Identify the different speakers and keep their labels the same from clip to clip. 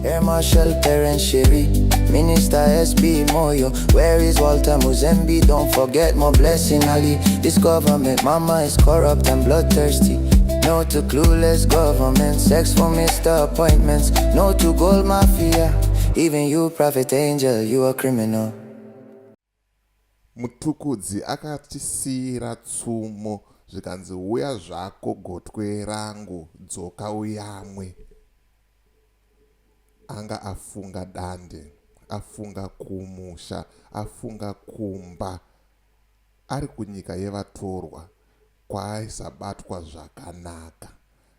Speaker 1: Air Marshal Terence Sherry, Minister SB Moyo. Where is Walter Muzembe? Don't forget my blessing Ali. This government, mama, is corrupt and bloodthirsty. No to clueless government, sex for Mr. Appointments. No to gold mafia. Even you, Prophet Angel, you a criminal.
Speaker 2: Mutukudzi akatisira tsumo zvikanzi uya zvako gotwe rangu dzoka uyamwe. Anga afunga dande, afunga kumusha, afunga kumba. Ari kunyika yevatorwa kwaaisabatwa zvakanaka.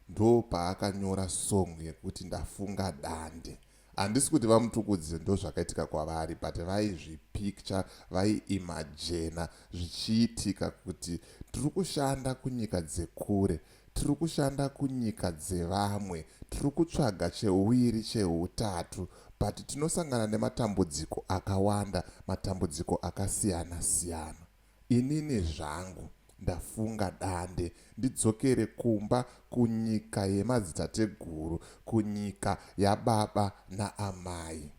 Speaker 2: Ndo paakanyora song yekuti ndafunga dande. Handisi kuti vamutukudzi ndo zvakaitika kwavari, but vaizvipicture, vaiimagina zvichiitika kuti tiri kushanda kunyika dzekure, tiri kushanda kunyika dzevamwe, tiri kutsvaga cheuviri cheutatu, but tinosangana nematambudziko akawanda, matambudziko akasiyana siyana. Inini zvangu ndafunga dande ndidzokere kumba, kunyika yemadzitateguru, kunyika yababa naamai.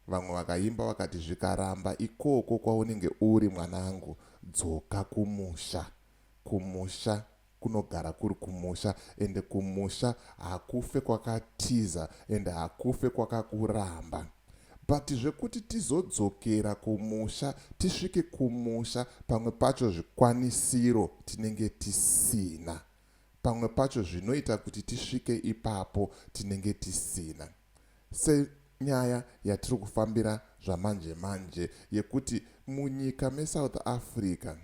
Speaker 2: Vamwe vakaimba vakati zvikaramba ikoko kwaunenge uri mwanangu, dzoka kumusha. Kumusha kunogara kuri kumusha, ende kumusha hakufe kwakatiza, ende hakufe kwakakuramba. But zvekuti tizodzokera kumusha, tisvike kumusha, pamwe pacho zvikwanisiro tinenge tisina. Pamwe pacho zvinoita kuti tisvike ipapo tinenge tisina. Senyaya yatiri kufambira zvamanje manje yekuti munyika meSouth Africa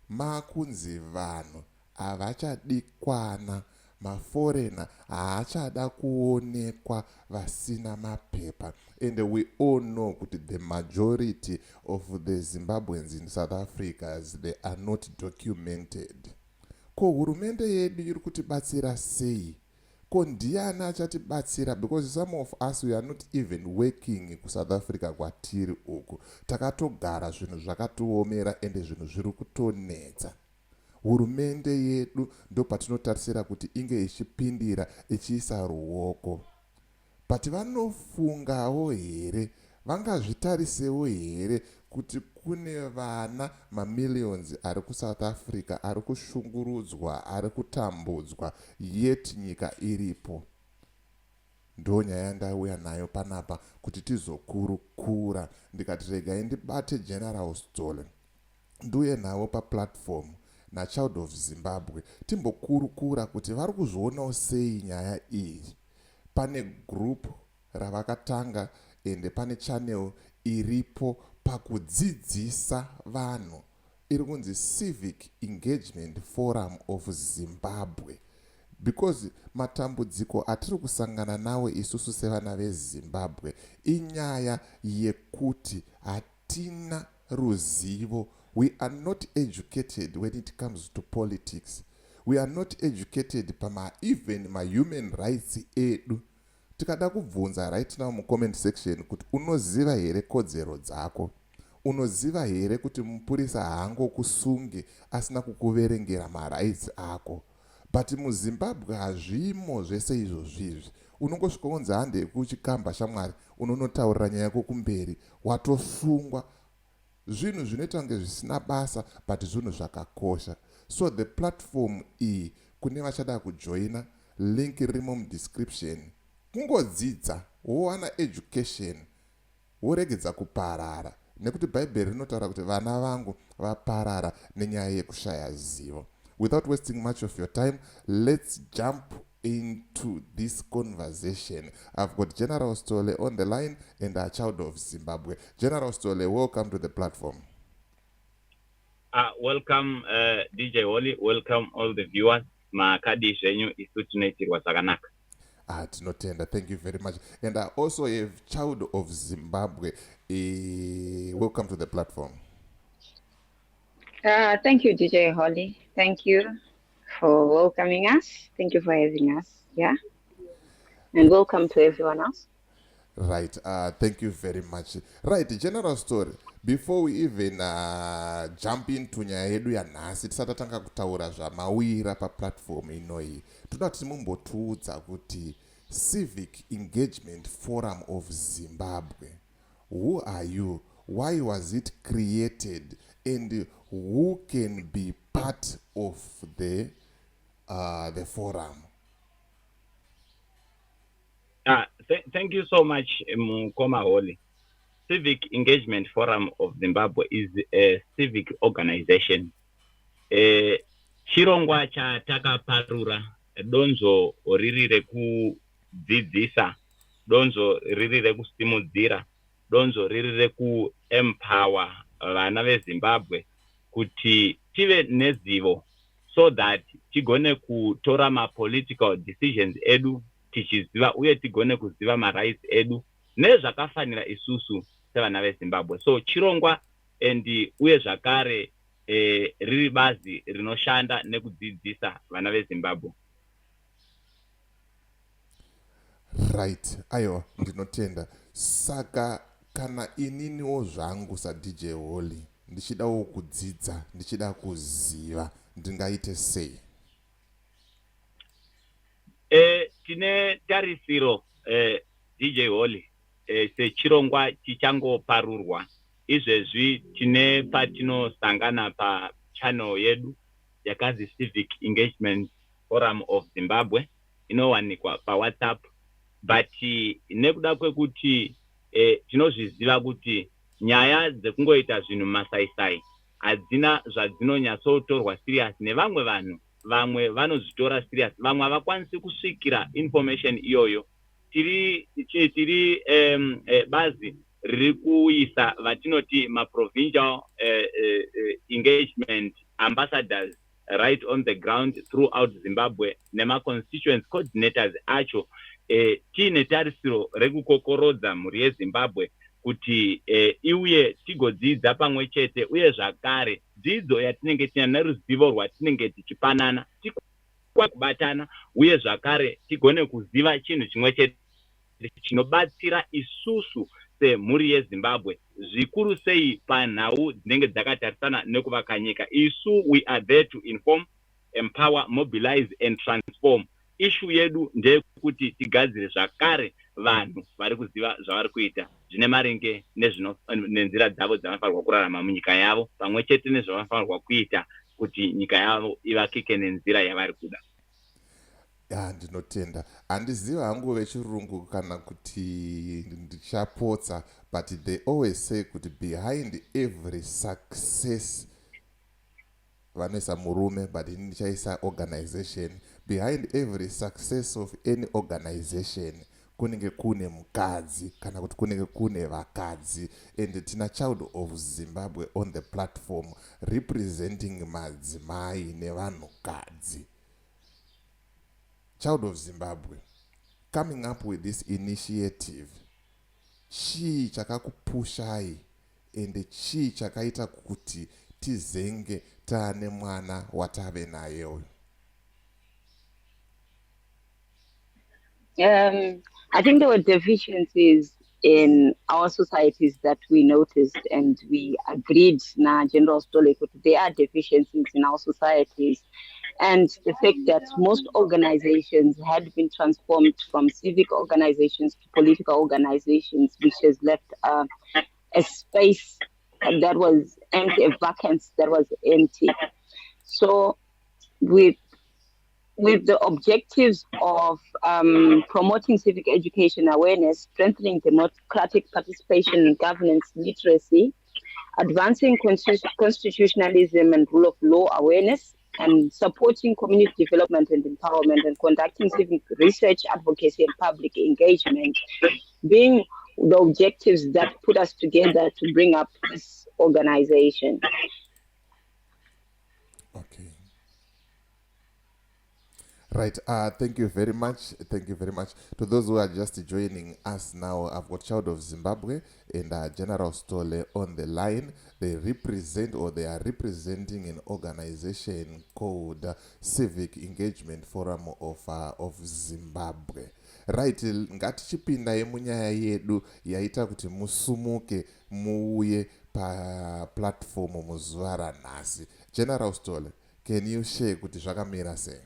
Speaker 2: makunzi vanhu havachadikwana, maforena haachada kuonekwa vasina mapepa. And we all know that the majority of the Zimbabweans in South Africa, they are not documented. Ko hurumende yedu iri kutibatsira sei? Ko ndiani achatibatsira? Because some of us, we are not even working ku South Africa kwatiri uku. Takatogara zvinhu zvakatiomera ende zvinhu zviri kutonetsa. Hurumende yedu ndo patinotarisira kuti inge ichipindira ichiisa ruoko. But vanofungawo here, vangazvitarisewo here kuti kune vana mamillions ari kuSouth Africa ari kushungurudzwa, ari kutambudzwa, yet nyika iripo. Ndo nyaya ndauya nayo panapa kuti tizokurukura. Ndikati regai ndibate General Stole nduye nawo paplatform na Child of Zimbabwe timbokurukura kuti vari kuzvionawo sei nyaya iyi. Pane group ravakatanga ende pane channel iripo pakudzidzisa vanhu iri kunzi Civic Engagement Forum of Zimbabwe. Because matambudziko atiri kusangana nawo isusu sevana veZimbabwe inyaya yekuti hatina ruzivo. We are not educated when it comes to politics. We are not educated even my human rights edu. Tikada kubvunza right now mu comment section kuti unoziva here kodzero dzako? Unoziva here kuti mupurisa haango kusunge asina kukuverengera rights ako? But muZimbabwe hazvimo zvese izvozvizvi. Unongosvika kunzi hande kuchikamba shamwari, unonotaurira nyaya yako kumberi, watosungwa. Zvinhu zvinoita kunge zvisina basa, but zvinhu zvakakosha. So the platform iyi kune vachada kujoina, link rimo mudescription. Kungodzidza, wowana education, woregedza kuparara. Nekuti Bible rinotaura kuti vana vangu vaparara nenyaya yekushaya zivo. Without wasting much of your time, let's jump into this conversation. I've got General Stole on the line and a Child of Zimbabwe. General Stole, welcome to the platform.
Speaker 3: Welcome DJ Wally, welcome all the viewers. Makadi zvenyu isu tinoitirwa zvakanaka.
Speaker 2: Tinotenda, thank you very much. And I also have Child of Zimbabwe. Welcome to the platform.
Speaker 4: Thank you, DJ Holly. Thank you for welcoming us. Thank you for having us. Yeah. And welcome to everyone else.
Speaker 2: Right. Thank you very much. Right. General Story. Before we even jump into nyaya yedu yanhasi, tisatatanga kutaura zvamawira paplatform inoi. Toda kuti mumbotiudza kuti Civic Engagement Forum of Zimbabwe. Who are you? Why was it created? And who can be part of the forum?
Speaker 3: Thank you so much, Mukoma Holly. Civic Engagement Forum of Zimbabwe is a civic organization. Chirongwa chatakaparura donzo riri rekudzidzisa, donzo riri rekusimudzira, donzo riri rekuempower vana veZimbabwe kuti tive nezivo so that tigone kutora mapolitical decisions edu tichiziva uye tigone kuziva marights edu nezvakafanira isusu sevana veZimbabwe. So chirongwa and uye zvakare riri bazi rinoshanda nekudzidzisa vana veZimbabwe.
Speaker 2: Right, aiwa ndinotenda. Saka kana ininiwo zvangu saDJ Holly ndichidawo kudzidza, ndichida kuziva, ndingaite sei?
Speaker 3: Tine tarisiro DJ Holly sechirongwa chichangoparurwa. Izvezvi tine patinosangana pachannel yedu yakazi Civic Engagement Forum of Zimbabwe inowanikwa paWhatsApp, but nekuda kwekuti tinozviziva kuti nyaya dzekungoita zvinhu masaisai hadzina zvadzinonyatsotorwa serious nevamwe vanhu. Vamwe vanozvitora serious, vamwe havakwanisi kusvikira information iyoyo. Tiri bazi riri kuisa vatinoti maprovincial engagement ambassadors right on the ground throughout Zimbabwe nema-constituent coordinators acho tiine tarisiro rekukokorodza mhuri yeZimbabwe kuti iuye tigodzidza pamwe chete, uye zvakare dzidzo yatinenge tina neruzivo rwatinenge tichipanana kubatana, uye zvakare tigone kuziva chinhu chimwe chete chinobatsira isusu semhuri yeZimbabwe, zvikuru sei panhau dzinenge dzakatarisana nekuvaka nyika. Isu we are there to inform, empower, mobilize and transform. Ishu yedu ndeyekuti tigadzire zvakare vanhu vari kuziva zvavari kuita zvine maringe nenzira dzavo dzavanofanirwa kurarama munyika yavo, pamwe chete nezvavanofanirwa kuita kuti nyika yavo ivakike nenzira yavari kuda.
Speaker 2: Ndinotenda. Handiziva hangu vechirungu kana kuti ndichapotsa, but they always say kuti behind every success, vanoisa murume but ndichaisa organization, behind every success of any organization kunenge kune mukadzi kana kuti kunenge kune vakadzi, and tina Child of Zimbabwe on the platform representing madzimai nevanhukadzi. Child of Zimbabwe, coming up with this initiative, chii chakakupushai and chii chakaita kuti tizenge taane mwana watave naye uyu?
Speaker 4: I think there were deficiencies in our societies that we noticed, and we agreed na General Stole that there are deficiencies in our societies. And the fact that most organizations had been transformed from civic organizations to political organizations, which has left a space that was empty, a vacancy that was empty. So with the objectives of promoting civic education awareness, strengthening democratic participation and governance literacy, advancing constitutionalism and rule of law awareness, and supporting community development and empowerment, and conducting civic research, advocacy, and public engagement, being the objectives that put us together to bring up this organization.
Speaker 2: Okay. Right, thank you very much. Thank you very much. To those who are just joining us now, I've got Child of Zimbabwe and General Stole on the line. They represent, or they are representing, an organization called Civic Engagement Forum of Zimbabwe. Right, ngatichipinda munyaya yedu yaita kuti musumuke muuye pa platform muzuva ranhasi. General Stole, can you share kuti zvakamira sei?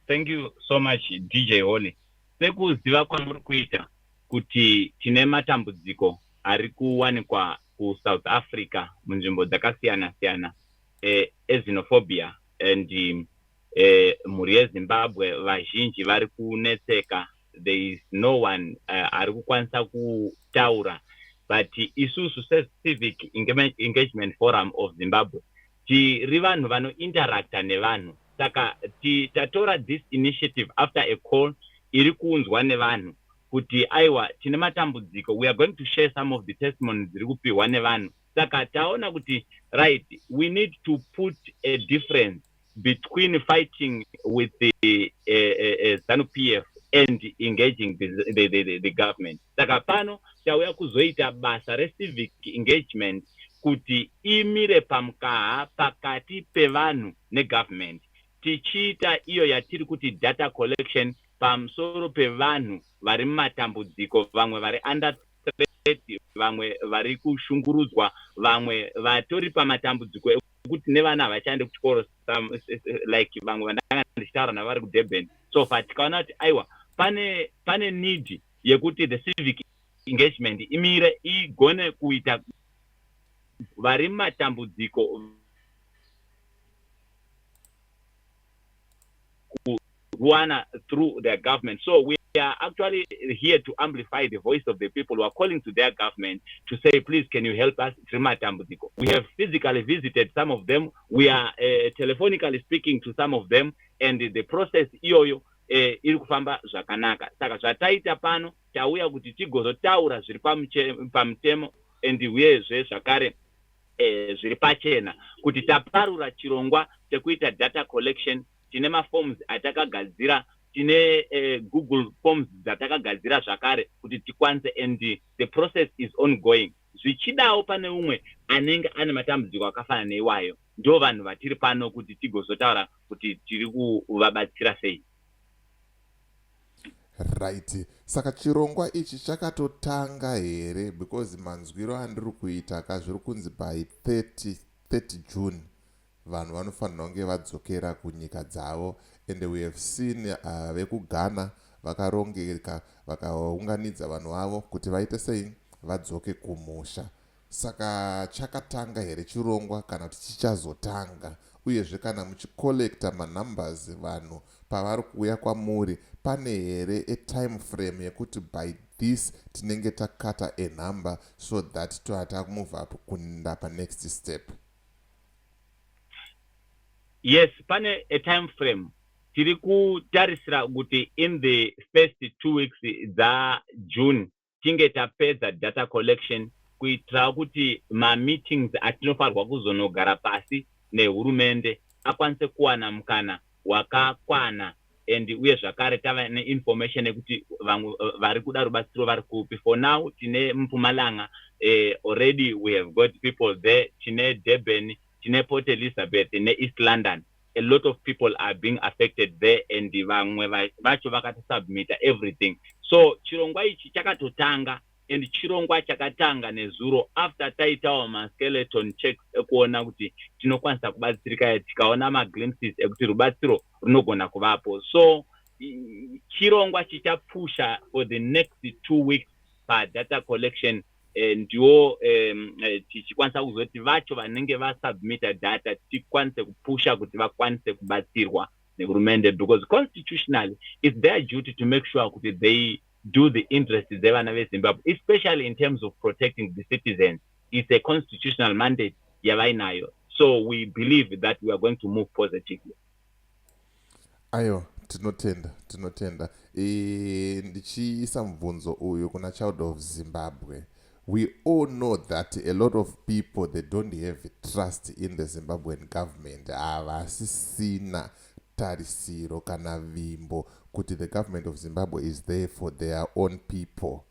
Speaker 3: Thank you so much DJ Holly. Sekuziva kwamuri kuita kuti tine matambudziko ari kuwanikwa kuSouth Africa munzvimbo dzakasiyana siyana exenophobia and mhuri yeZimbabwe vazhinji vari kunetseka. There is no one ari kukwanisa kutaura, but isusu seCivic Engagement Forum of Zimbabwe tiri vanhu vanointeracta nevanhu. Saka tatora this initiative after a call iri kuunzwa nevanhu kuti aiwa tine matambudziko. We are going to share some of the testimonies ziri kupiwa nevanhu. Saka taona kuti right, we need to put a difference between fighting with the ZANU-PF and engaging the government. Saka pano tauya kuzoita basa re-civic engagement kuti imire pamukaha pakati pevanhu negovernment, tichiita iyo yatiri kuti data collection pamusoro pevanhu vari mumatambudziko, vamwe vari under threat, vamwe vari kushungurudzwa, vamwe vatori pamatambudziko ekuti nevana havachande kuchikoro, like vamwe vandanga ndichitaura navari kuDurban. So far tikaona kuti aiwa pane need yekuti the civic engagement imire igone kuita vari mumatambudziko Rwanda through their government. So we are actually here to amplify the voice of the people who are calling to their government to say, please, can you help us? We have physically visited some of them. We are telephonically speaking to some of them, and the process iyoyo iri kufamba zvakanaka. Saka zvataita pano tauya kuti tigozotaura zviri pamutemo and uyezve zvakare zviri pachena kuti taparura chirongwa chekuita data collection. Tine maforms atakagadzira, tine Google forms dzatakagadzira zvakare kuti tikwanise, and the process is ongoing. Zvichidawo pane umwe anenge ane matambudziko akafanana neiwayo, ndo vanhu vatiri pano kuti tigozotaura kuti tiri kuvabatsira sei.
Speaker 2: Right. Saka chirongwa ichi chakatotanga here, because manzwiro andiri kuita kazviri kunzi by 30 June vanhu vanofanira kunge vadzokera kunyika dzavo, and we have seen vekughana vakarongeka vakaunganidza vanhu vavo kuti vaite sei, vadzoke kumusha. Saka chakatanga here chirongwa kana kuti chichazotanga, uyezve kana muchicollecta manumbers vanhu pavari kuuya kwamuri, pane here a time frame yekuti by this tinenge takata a number so that takumove up kunda pa next step?
Speaker 3: Yes, pane a time frame. Tiri kutarisira kuti in the first 2 weeks June tinge tapedza data collection, kuitira kuti ma-meetings atinofanirwa kuzonogara pasi nehurumende akwanise kuwana mukana wakakwana, and uye zvakare tava ne-information ekuti vamwe vari kuda rubatsiro vari kupi. For now tine Mpumalanga, already we have got people there, tine Durban, tine Port Elizabeth, ne East London. A lot of people are being affected there, and vamwe vacho vakatisubmita everything. So chirongwa ichi chakatotanga, and chirongwa chakatanga nezuro after taitawo ma-skeleton checks ekuona kuti tinokwanisa kubatsirika, tikaona ma-glimpses ekuti rubatsiro runogona kuvapo. So chirongwa chichapusha for the next 2 weeks data collection, ndiwo tichikwanisa kuzoti vacho vanenge vasubmita data tikwanise kupusha kuti vakwanise kubatsirwa nehurumende, because constitutionally it's their duty to make sure kuti they do the interests dzevana veZimbabwe, especially in terms of protecting the citizens. It's a constitutional mandate yavainayo. So we believe that we are going to move positively.
Speaker 2: Ayo, tinotenda. Ndichiisa mubvunzo uyu kuna Child of Zimbabwe. We all know that a lot of people, they don't have trust in the Zimbabwean government. Havasisina tarisiro kana vimbo kuti the government of Zimbabwe is there for their own people.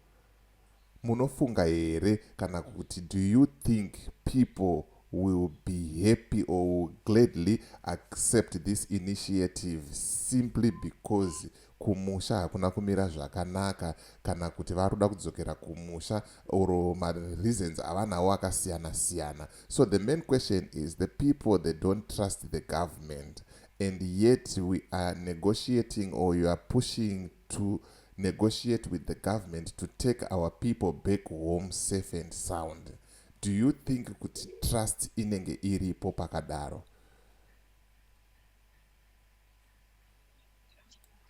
Speaker 2: Munofunga here kana kuti, do you think people will be happy or will gladly accept this initiative simply because kumusha hakuna kumira zvakanaka, kana kuti varuda kudzokera kumusha, or reasons avanawo akasiyana siyana? So the main question is, the people, they don't trust the government, and yet we are negotiating, or you are pushing to negotiate with the government to take our people back home safe and sound. Do you think kuti trust inenge iripo pakadaro?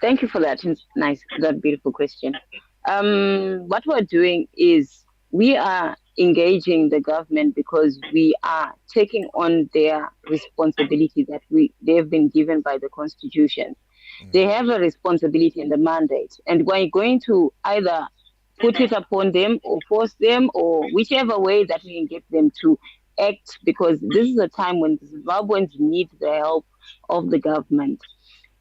Speaker 4: Thank you for that beautiful question. What we're doing is we are engaging the government because we are taking on their responsibility that they've been given by the Constitution. They have a responsibility and a mandate, and we're going to either put it upon them or force them, or whichever way that we can get them to act, because this is a time when the Zimbabweans need the help of the government.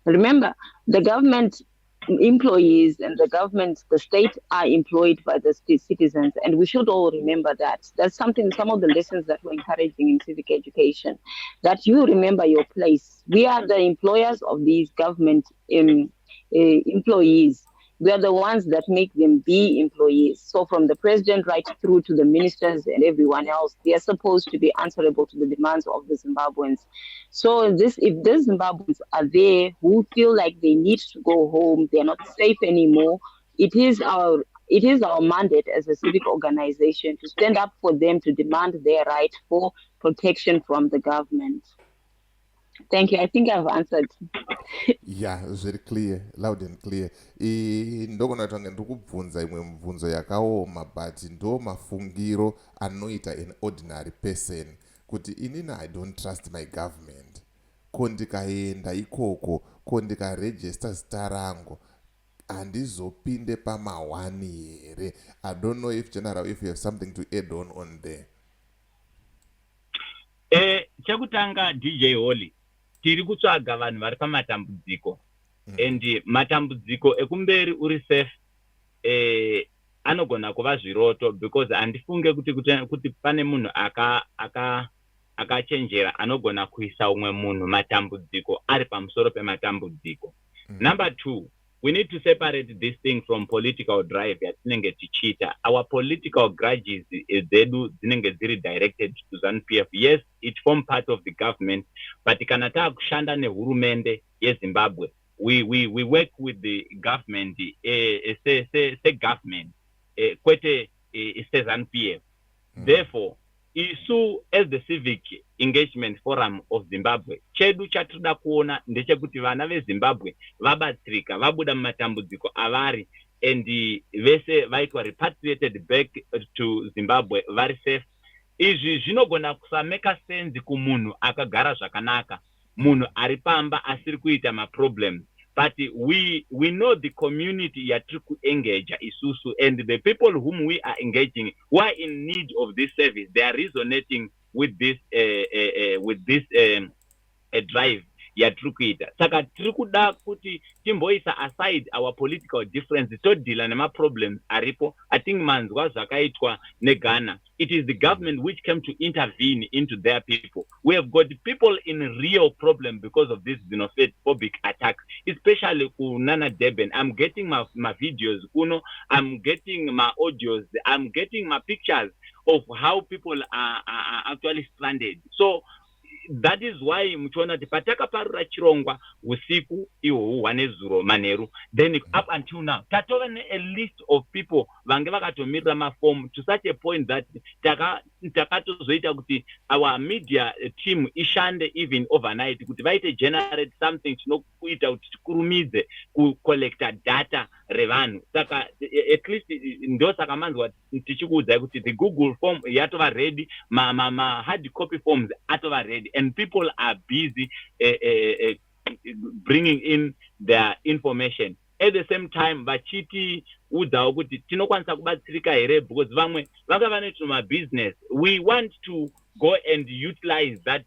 Speaker 4: Remember, the government employees and the state are employed by the citizens, and we should all remember that. That's some of the lessons that we're encouraging in civic education, that you remember your place. We are the employers of these government employees. We are the ones that make them be employees. So from the president right through to the ministers and everyone else, they are supposed to be answerable to the demands of the Zimbabweans. So if the Zimbabweans are there who feel like they need to go home, they're not safe anymore, it is our mandate as a civic organization to stand up for them, to demand their right for protection from the government. Thank you. I think I've answered.
Speaker 2: Yeah, very clear, loud and clear. Ndogona tange ndokubvunza imwe mibvunzo yakaoma, but ndo mafungiro anoita an ordinary person kuti inini I don't trust my government. Ko ndikaenda ikoko, ko ndikaregister zita rangu, handizopinde pamawani here. I don't know if General, if you have something to add on there.
Speaker 3: Chekutanga DJ Holly, tiri kutsvaga vanhu vari pamatambudziko, and matambudziko ekumberi uri safe anogona kuva zviroto, because handifunge kuti pane munhu akachenjera anogona kuisa umwe munhu matambudziko ari pamusoro pematambudziko. Number 2, we need to separate this thing from political drive yatinenge tichita. Our political grudges dzedu dzinenge dziri directed to ZANU-PF. Yes, it form part of the government, but kana takushanda nehurumende yeZimbabwe, we work with the government, government, kwete ZANU-PF. Therefore, isu as the civic engagement forum of Zimbabwe, chedu chatinoda kuona ndechekuti vana veZimbabwe vabatsirika, vabuda mumatambudziko avari, and vese vaitwa repatriated back to Zimbabwe vari safe. Izvi zvinogona kusameka sense kumunhu akagara zvakanaka, munhu ari pamba asiri kuita maproblems. But we know the community yatiri kuengage isusu, and the people whom we are engaging who are in need of this service, they are resonating with this drive yatiri kuita. Saka tiri kuda kuti timboisa aside our political difference, todila nemaproblems aripo. I think manzwa zvakaitwa neGhana, it is the government which came to intervene into their people. We have got people in real problem because of this xenophobic attack, especially Nana Deben. I'm getting my videos, I'm getting my audios, I'm getting my pictures of how people are actually stranded. So that is why mchona tipataka parura chirongwa usiku iwo wanezuro maneru, then up until now tatova a list of people vange vakatomirira maform to such a point that takatozoita kuti our media team ishande even overnight kuti vaite generate something chinokuita kuti tikurumidze kucollecta data revanhu. Saka at least ndo saka manzwa tichikuudzai kuti the Google form yatova ready, ma hard copy forms atova ready, and people are busy bringing in their information. At the same time, vachiti udzawo kuti tinokwanisa kubatsirika here, because vamwe vanga vanoita mabusiness. We want to go and utilize that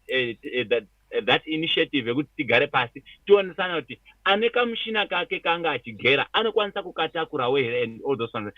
Speaker 3: initiative yekuti tigare pasi tionesana kuti ane kamushina kake kanga achigera anokwanisa kukatakurawo here and all those ones.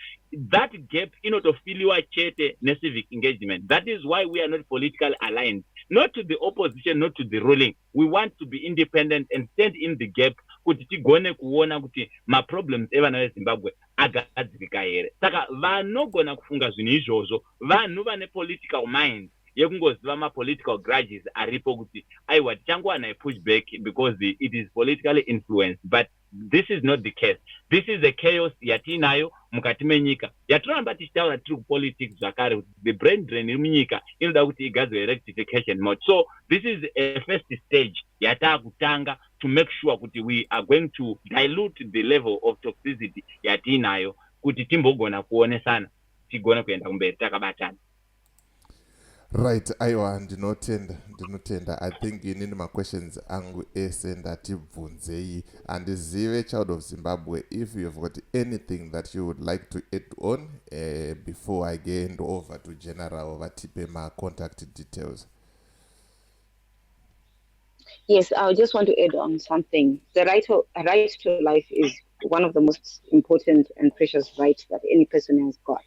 Speaker 3: That gap inotofiliwa chete ne-civic engagement. That is why we are not politically aligned, not to the opposition, not to the ruling. We want to be independent and stand in the gap kuti tigone kuona kuti maproblems evana veZimbabwe agadzirika here. Saka vanogona kufunga zvinhu izvozvo vanhu vane political minds, yekungoziva ma-political grudges aripo kuti aiwa tichangwana pushback because it is politically influenced, but this is not the case. This is a chaos yatinayo mukati menyika yatoramba tichitaura tiri kupolitics zvakare kuti the brain drain iri munyika inoda kuti igadzwe rectification mode. So this is a first stage yatakutanga to make sure kuti we are going to dilute the level of toxicity yatinayo kuti timbogona kuonesana tigone kuenda kumberi takabatana.
Speaker 2: Right, aiwa ndinotenda. I think inini ma-questions angu ese ndatibvunzei. Andizive Child of Zimbabwe if you've got anything that you would like to add on before I hand over to General vatipe ma-contact details.
Speaker 4: Yes, I just want to add on something. The right to life is one of the most important and precious rights that any person has got.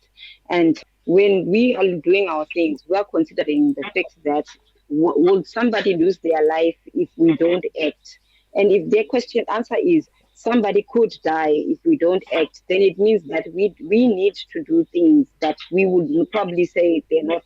Speaker 4: And when we are doing our things, we are considering the fact that will somebody lose their life if we don't act? And if their answer is somebody could die if we don't act, then it means that we need to do things that we would probably say they're not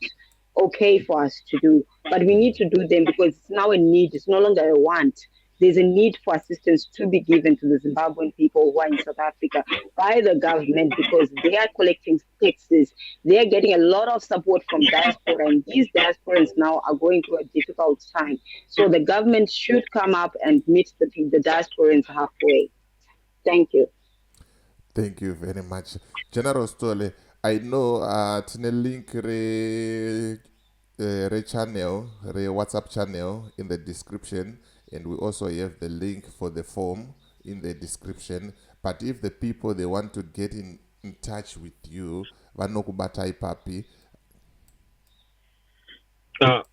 Speaker 4: okay for us to do, but we need to do them because it's now a need. It's no longer a want. There's a need for assistance to be given to the Zimbabwean people who are in South Africa by the government because they are collecting taxes. They are getting a lot of support from diaspora, and these diasporans now are going through a difficult time. So the government should come up and meet the diasporans halfway. Thank you.
Speaker 2: Thank you very much. General Stole, I know tine link re channel, re WhatsApp channel in the description, and we also have the link for the form in the description. But if the people they want to get in touch with you, vanokubatai papi.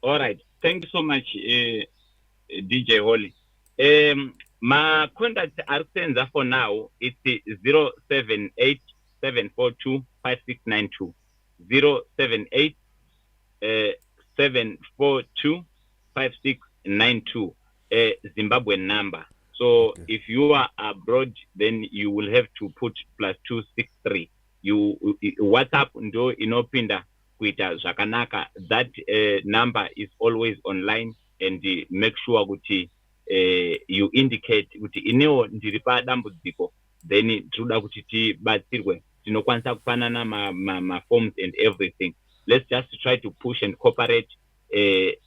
Speaker 3: All right. Thank you so much, DJ Holly. My contact are for now. It's 078-742-5692. 078-742-5692. Zimbabwean number. So okay. If you are abroad, then you will have to put +263. You WhatsApp ndo inopinda kuita zvakanaka. That number is always online, and make sure kuti you indicate kuti inewo ndiri padambudziko, then tinoda kuti tibatsirwe, tinokwanisa kupanana ma forms and everything. Let's just try to push and cooperate.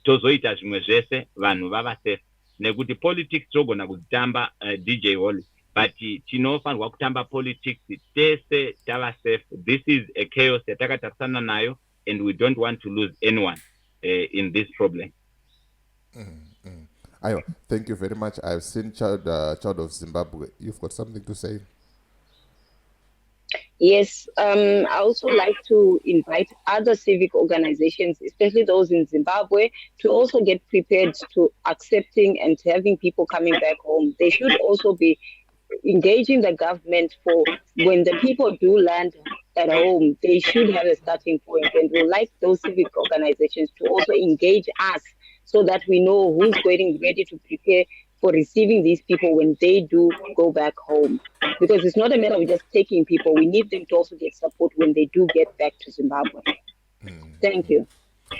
Speaker 3: Tozoita zvimwe zvese vanhu vava safe. Nekuti politics togona kutamba DJ Holly, but tinofanirwa kutamba politics tese tava safe. This is a chaos yatakatarisana nayo, and we don't want to lose anyone in this problem.
Speaker 2: Ayo, thank you very much. I've seen Child of Zimbabwe. You've got something to say?
Speaker 4: Yes, I also like to invite other civic organizations, especially those in Zimbabwe, to also get prepared to accepting and having people coming back home. They should also be engaging the government for when the people do land at home, they should have a starting point. And we'd like those civic organizations to also engage us so that we know who's getting ready to prepare for receiving these people when they do go back home. Because it's not a matter of just taking people. We need them to also get support when they do get back to Zimbabwe. Thank you.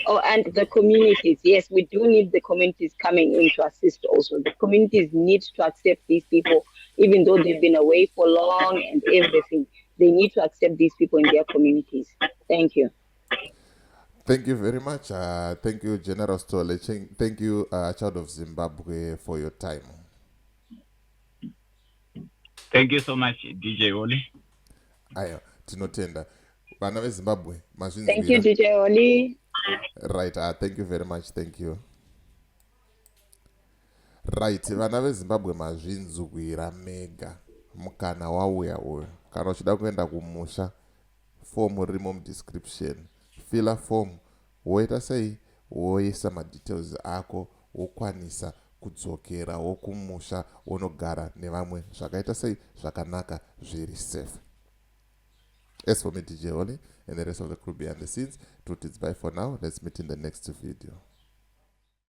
Speaker 4: Oh, and the communities. Yes, we do need the communities coming in to assist also. The communities need to accept these people, even though they've been away for long and everything. They need to accept these people in their communities. Thank you.
Speaker 2: Thank you very much. Thank you, General Stole. Thank you, Child of Zimbabwe, for your time.
Speaker 3: Thank you so much, DJ Oli.
Speaker 2: Ayo, tinotenda. Vana veZimbabwe,
Speaker 4: thank you, DJ Oli.
Speaker 2: Right, thank you very much. Thank you. Right, vana veZimbabwe mazvinzwira mega. Mukana wauya uyo. Kana uchida kuenda kumusha, form rimo description. Fill a form, woita sei, woisa madetails ako, wokwanisa kudzokera, wokumusha, wonogara nevamwe zvakaita sei, zvakanaka, very safe. As for me, DJ Oli, and the rest of the crew behind the scenes, truth is bye for now. Let's meet in the next video.